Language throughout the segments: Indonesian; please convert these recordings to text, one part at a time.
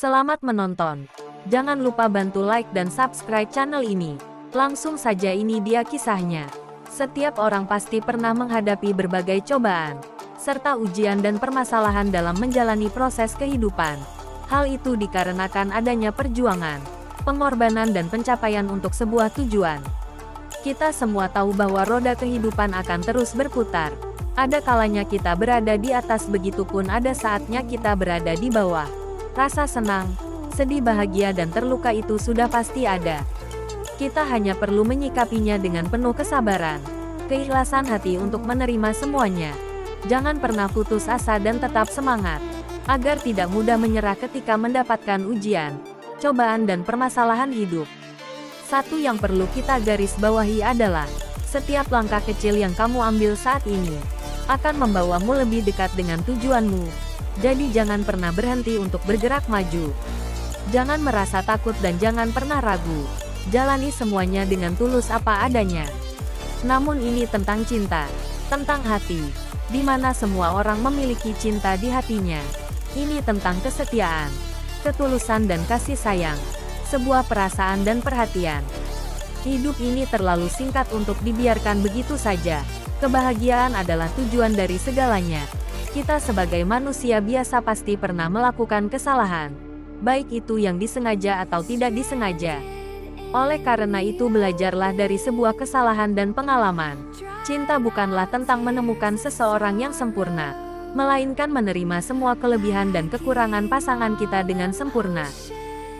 Selamat menonton. Jangan lupa bantu like dan subscribe channel ini. Langsung saja, ini dia kisahnya. Setiap orang pasti pernah menghadapi berbagai cobaan, serta ujian dan permasalahan dalam menjalani proses kehidupan. Hal itu dikarenakan adanya perjuangan, pengorbanan dan pencapaian untuk sebuah tujuan. Kita semua tahu bahwa roda kehidupan akan terus berputar. Ada kalanya kita berada di atas, begitupun ada saatnya kita berada di bawah. Rasa senang, sedih, bahagia dan terluka itu sudah pasti ada. Kita hanya perlu menyikapinya dengan penuh kesabaran, keikhlasan hati untuk menerima semuanya. Jangan pernah putus asa dan tetap semangat, agar tidak mudah menyerah ketika mendapatkan ujian, cobaan dan permasalahan hidup. Satu yang perlu kita garis bawahi adalah, setiap langkah kecil yang kamu ambil saat ini, akan membawamu lebih dekat dengan tujuanmu. Jadi jangan pernah berhenti untuk bergerak maju. Jangan merasa takut dan jangan pernah ragu. Jalani semuanya dengan tulus apa adanya. Namun ini tentang cinta, tentang hati, di mana semua orang memiliki cinta di hatinya. Ini tentang kesetiaan, ketulusan dan kasih sayang, sebuah perasaan dan perhatian. Hidup ini terlalu singkat untuk dibiarkan begitu saja. Kebahagiaan adalah tujuan dari segalanya. Kita sebagai manusia biasa pasti pernah melakukan kesalahan, baik itu yang disengaja atau tidak disengaja. Oleh karena itu, belajarlah dari sebuah kesalahan dan pengalaman. Cinta bukanlah tentang menemukan seseorang yang sempurna, melainkan menerima semua kelebihan dan kekurangan pasangan kita dengan sempurna.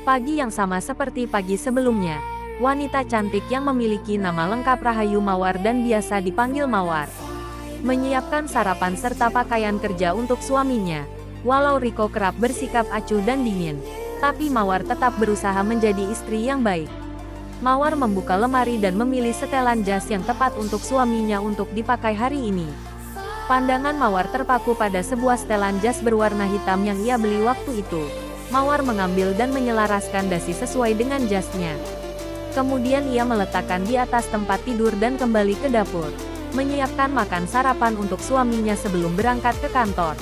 Pagi yang sama seperti pagi sebelumnya, wanita cantik yang memiliki nama lengkap Rahayu Mawar dan biasa dipanggil Mawar, menyiapkan sarapan serta pakaian kerja untuk suaminya. Walau Riko kerap bersikap acuh dan dingin, tapi Mawar tetap berusaha menjadi istri yang baik. Mawar membuka lemari dan memilih setelan jas yang tepat untuk suaminya untuk dipakai hari ini. Pandangan Mawar terpaku pada sebuah setelan jas berwarna hitam yang ia beli waktu itu. Mawar mengambil dan menyelaraskan dasi sesuai dengan jasnya. Kemudian ia meletakkan di atas tempat tidur dan kembali ke dapur, menyiapkan makan sarapan untuk suaminya sebelum berangkat ke kantor.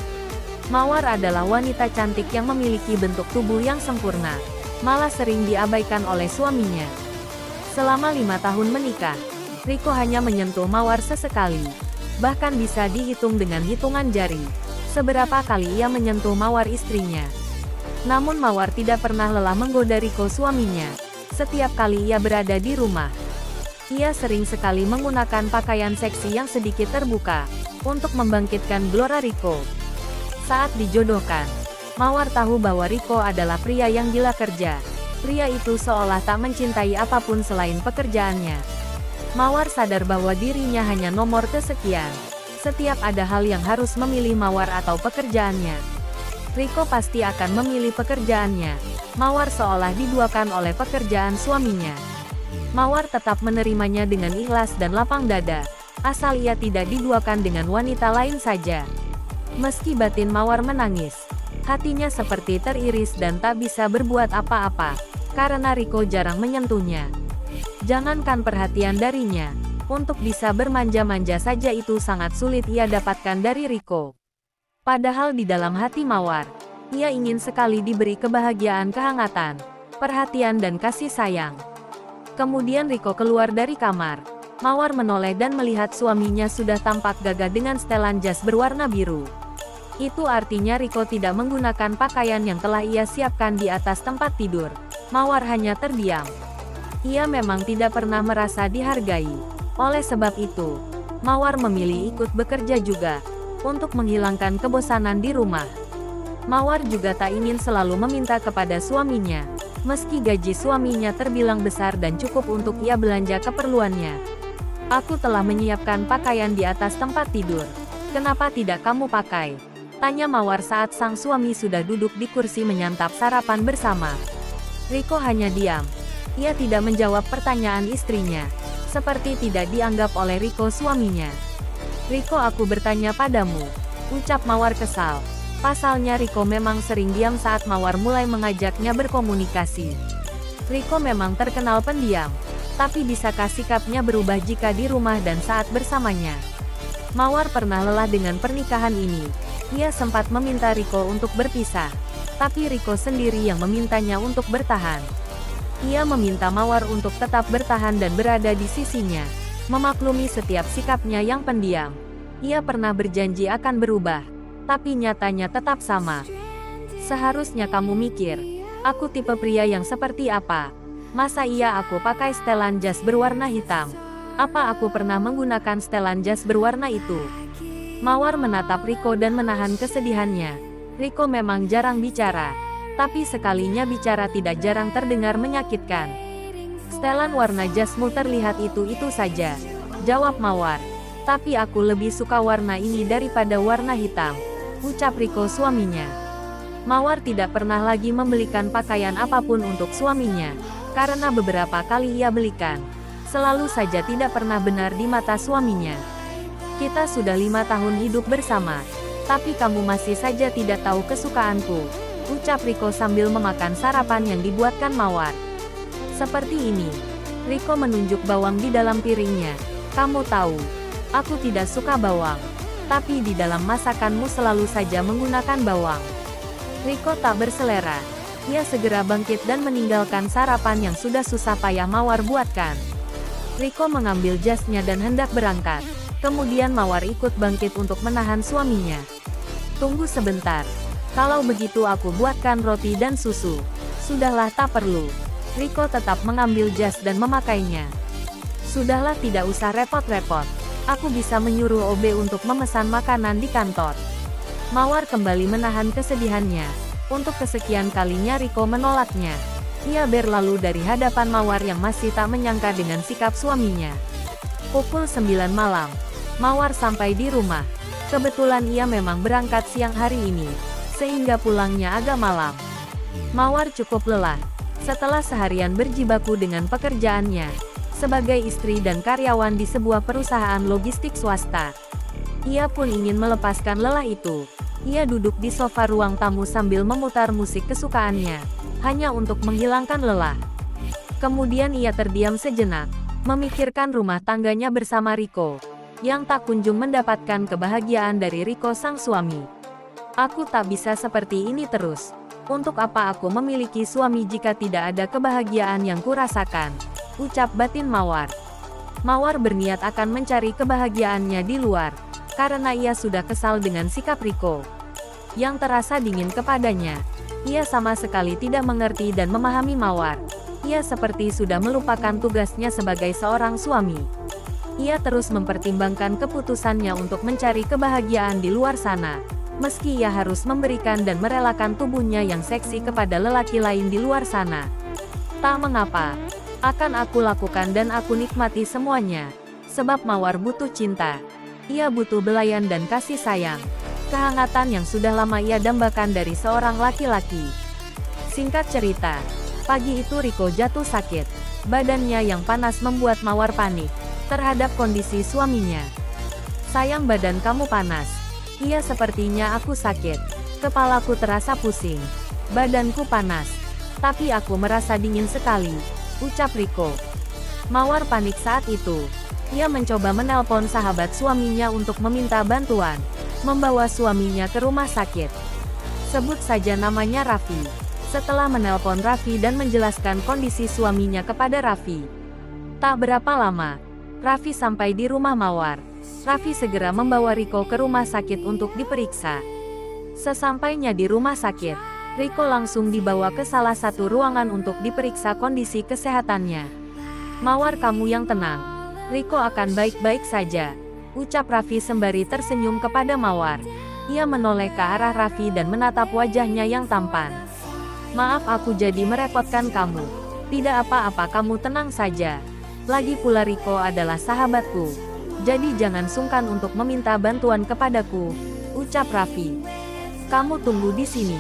Mawar adalah wanita cantik yang memiliki bentuk tubuh yang sempurna, malah sering diabaikan oleh suaminya. Selama 5 tahun menikah, Riko hanya menyentuh Mawar sesekali. Bahkan bisa dihitung dengan hitungan jari, seberapa kali ia menyentuh Mawar istrinya. Namun Mawar tidak pernah lelah menggoda Riko suaminya. Setiap kali ia berada di rumah, ia sering sekali menggunakan pakaian seksi yang sedikit terbuka, untuk membangkitkan gelora Riko. Saat dijodohkan, Mawar tahu bahwa Riko adalah pria yang gila kerja. Pria itu seolah tak mencintai apapun selain pekerjaannya. Mawar sadar bahwa dirinya hanya nomor kesekian. Setiap ada hal yang harus memilih Mawar atau pekerjaannya, Riko pasti akan memilih pekerjaannya. Mawar seolah diduakan oleh pekerjaan suaminya. Mawar tetap menerimanya dengan ikhlas dan lapang dada, asal ia tidak diduakan dengan wanita lain saja. Meski batin Mawar menangis, hatinya seperti teriris dan tak bisa berbuat apa-apa, karena Riko jarang menyentuhnya. Jangankan perhatian darinya, untuk bisa bermanja-manja saja itu sangat sulit ia dapatkan dari Riko. Padahal di dalam hati Mawar, ia ingin sekali diberi kebahagiaan, kehangatan, perhatian dan kasih sayang. Kemudian Riko keluar dari kamar. Mawar menoleh dan melihat suaminya sudah tampak gagah dengan setelan jas berwarna biru. Itu artinya Riko tidak menggunakan pakaian yang telah ia siapkan di atas tempat tidur. Mawar hanya terdiam. Ia memang tidak pernah merasa dihargai. Oleh sebab itu, Mawar memilih ikut bekerja juga, untuk menghilangkan kebosanan di rumah. Mawar juga tak ingin selalu meminta kepada suaminya, meski gaji suaminya terbilang besar dan cukup untuk ia belanja keperluannya. "Aku telah menyiapkan pakaian di atas tempat tidur. Kenapa tidak kamu pakai?" tanya Mawar saat sang suami sudah duduk di kursi menyantap sarapan bersama. Riko hanya diam. Ia tidak menjawab pertanyaan istrinya, seperti tidak dianggap oleh Riko suaminya. "Riko, aku bertanya padamu," ucap Mawar kesal. Pasalnya Riko memang sering diam saat Mawar mulai mengajaknya berkomunikasi. Riko memang terkenal pendiam, tapi bisakah sikapnya berubah jika di rumah dan saat bersamanya? Mawar pernah lelah dengan pernikahan ini. Ia sempat meminta Riko untuk berpisah. Tapi Riko sendiri yang memintanya untuk bertahan. Ia meminta Mawar untuk tetap bertahan dan berada di sisinya, memaklumi setiap sikapnya yang pendiam. Ia pernah berjanji akan berubah, tapi nyatanya tetap sama. Seharusnya kamu mikir, aku tipe pria yang seperti apa? Masa iya aku pakai setelan jas berwarna hitam? Apa aku pernah menggunakan setelan jas berwarna itu? Mawar menatap Riko dan menahan kesedihannya. Riko memang jarang bicara, tapi sekalinya bicara tidak jarang terdengar menyakitkan. Setelan warna jasmu terlihat itu saja, jawab Mawar. Tapi aku lebih suka warna ini daripada warna hitam, ucap Riko suaminya. Mawar tidak pernah lagi membelikan pakaian apapun untuk suaminya, karena beberapa kali ia belikan, selalu saja tidak pernah benar di mata suaminya. Kita sudah 5 tahun hidup bersama, tapi kamu masih saja tidak tahu kesukaanku, ucap Riko sambil memakan sarapan yang dibuatkan Mawar. Seperti ini. Riko menunjuk bawang di dalam piringnya. Kamu tahu, aku tidak suka bawang, tapi di dalam masakanmu selalu saja menggunakan bawang. Riko tak berselera. Ia segera bangkit dan meninggalkan sarapan yang sudah susah payah Mawar buatkan. Riko mengambil jasnya dan hendak berangkat. Kemudian Mawar ikut bangkit untuk menahan suaminya. Tunggu sebentar. Kalau begitu aku buatkan roti dan susu. Sudahlah, tak perlu. Riko tetap mengambil jas dan memakainya. Sudahlah, tidak usah repot-repot. Aku bisa menyuruh OB untuk memesan makanan di kantor. Mawar kembali menahan kesedihannya. Untuk kesekian kalinya Riko menolaknya. Ia berlalu dari hadapan Mawar yang masih tak menyangka dengan sikap suaminya. Pukul 9 malam. Mawar sampai di rumah. Kebetulan ia memang berangkat siang hari ini, sehingga pulangnya agak malam. Mawar cukup lelah. Setelah seharian berjibaku dengan pekerjaannya, sebagai istri dan karyawan di sebuah perusahaan logistik swasta. Ia pun ingin melepaskan lelah itu. Ia duduk di sofa ruang tamu sambil memutar musik kesukaannya, hanya untuk menghilangkan lelah. Kemudian ia terdiam sejenak, memikirkan rumah tangganya bersama Riko, yang tak kunjung mendapatkan kebahagiaan dari Riko sang suami. Aku tak bisa seperti ini terus. Untuk apa aku memiliki suami jika tidak ada kebahagiaan yang kurasakan? Ucap batin Mawar. Mawar berniat akan mencari kebahagiaannya di luar, karena ia sudah kesal dengan sikap Riko yang terasa dingin kepadanya. Ia sama sekali tidak mengerti dan memahami Mawar. Ia seperti sudah melupakan tugasnya sebagai seorang suami. Ia terus mempertimbangkan keputusannya untuk mencari kebahagiaan di luar sana, meski ia harus memberikan dan merelakan tubuhnya yang seksi kepada lelaki lain di luar sana. Tak mengapa, akan aku lakukan dan aku nikmati semuanya, sebab Mawar butuh cinta. Ia butuh belayan dan kasih sayang, kehangatan yang sudah lama ia dambakan dari seorang laki-laki. Singkat cerita, pagi itu Riko jatuh sakit. Badannya yang panas membuat Mawar panik terhadap kondisi suaminya. Sayang, badan kamu panas. Iya, sepertinya aku sakit. Kepalaku terasa pusing. Badanku panas. Tapi aku merasa dingin sekali, ucap Riko. Mawar panik saat itu. Ia mencoba menelpon sahabat suaminya untuk meminta bantuan, membawa suaminya ke rumah sakit. Sebut saja namanya Raffi. Setelah menelpon Raffi dan menjelaskan kondisi suaminya kepada Raffi, tak berapa lama, Raffi sampai di rumah Mawar. Raffi segera membawa Riko ke rumah sakit untuk diperiksa. Sesampainya di rumah sakit, Riko langsung dibawa ke salah satu ruangan untuk diperiksa kondisi kesehatannya. Mawar, kamu yang tenang. Riko akan baik-baik saja, ucap Raffi sembari tersenyum kepada Mawar. Ia menoleh ke arah Raffi dan menatap wajahnya yang tampan. Maaf aku jadi merepotkan kamu. Tidak apa-apa, kamu tenang saja. Lagi pula Riko adalah sahabatku, jadi jangan sungkan untuk meminta bantuan kepadaku, ucap Raffi. Kamu tunggu di sini,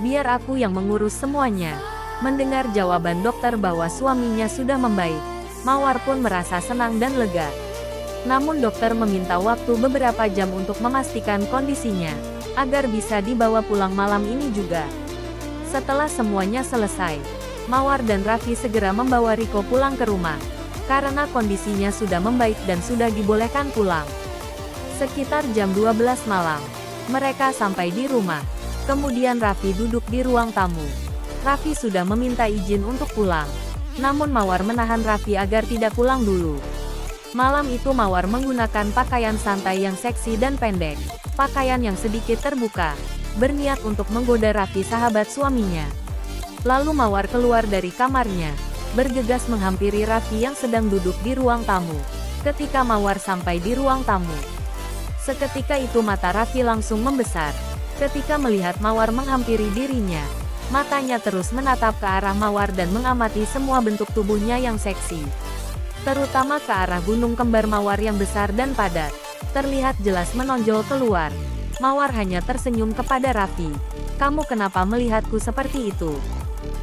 biar aku yang mengurus semuanya. Mendengar jawaban dokter bahwa suaminya sudah membaik, Mawar pun merasa senang dan lega. Namun dokter meminta waktu beberapa jam untuk memastikan kondisinya, agar bisa dibawa pulang malam ini juga. Setelah semuanya selesai, Mawar dan Raffi segera membawa Riko pulang ke rumah, karena kondisinya sudah membaik dan sudah dibolehkan pulang. Sekitar jam 12 malam, mereka sampai di rumah. Kemudian Raffi duduk di ruang tamu. Raffi sudah meminta izin untuk pulang. Namun Mawar menahan Raffi agar tidak pulang dulu. Malam itu Mawar menggunakan pakaian santai yang seksi dan pendek. Pakaian yang sedikit terbuka. Berniat untuk menggoda Raffi sahabat suaminya. Lalu Mawar keluar dari kamarnya. Bergegas menghampiri Raffi yang sedang duduk di ruang tamu. Ketika Mawar sampai di ruang tamu. Seketika itu mata Raffi langsung membesar. Ketika melihat Mawar menghampiri dirinya, matanya terus menatap ke arah Mawar dan mengamati semua bentuk tubuhnya yang seksi. Terutama ke arah gunung kembar Mawar yang besar dan padat. Terlihat jelas menonjol keluar. Mawar hanya tersenyum kepada Raffi. "Kamu kenapa melihatku seperti itu?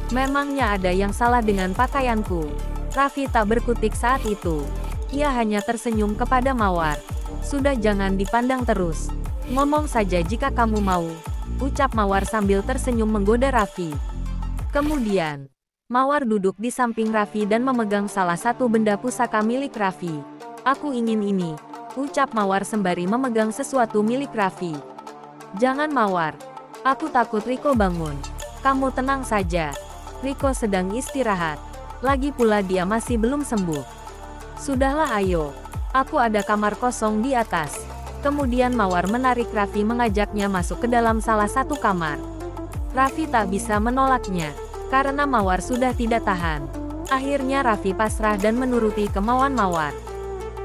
Memangnya ada yang salah dengan pakaianku?" Raffi tak berkutik saat itu. Ia hanya tersenyum kepada Mawar. "Sudah, jangan dipandang terus. Ngomong saja jika kamu mau," ucap Mawar sambil tersenyum menggoda Raffi. Kemudian, Mawar duduk di samping Raffi dan memegang salah satu benda pusaka milik Raffi. "Aku ingin ini," ucap Mawar sembari memegang sesuatu milik Raffi. "Jangan Mawar. Aku takut Riko bangun." "Kamu tenang saja. Riko sedang istirahat. Lagi pula dia masih belum sembuh." "Sudahlah, ayo. Aku ada kamar kosong di atas." Kemudian Mawar menarik Raffi mengajaknya masuk ke dalam salah satu kamar. Raffi tak bisa menolaknya, karena Mawar sudah tidak tahan. Akhirnya Raffi pasrah dan menuruti kemauan Mawar.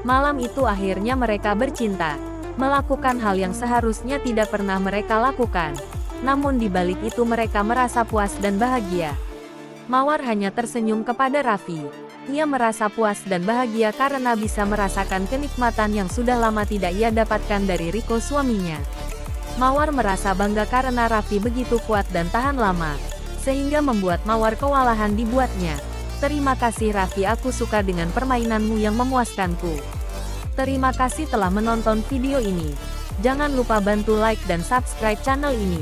Malam itu akhirnya mereka bercinta, melakukan hal yang seharusnya tidak pernah mereka lakukan. Namun di balik itu mereka merasa puas dan bahagia. Mawar hanya tersenyum kepada Raffi. Ia merasa puas dan bahagia karena bisa merasakan kenikmatan yang sudah lama tidak ia dapatkan dari Riko suaminya. Mawar merasa bangga karena Raffi begitu kuat dan tahan lama, sehingga membuat Mawar kewalahan dibuatnya. "Terima kasih Raffi, aku suka dengan permainanmu yang memuaskanku." Terima kasih telah menonton video ini. Jangan lupa bantu like dan subscribe channel ini.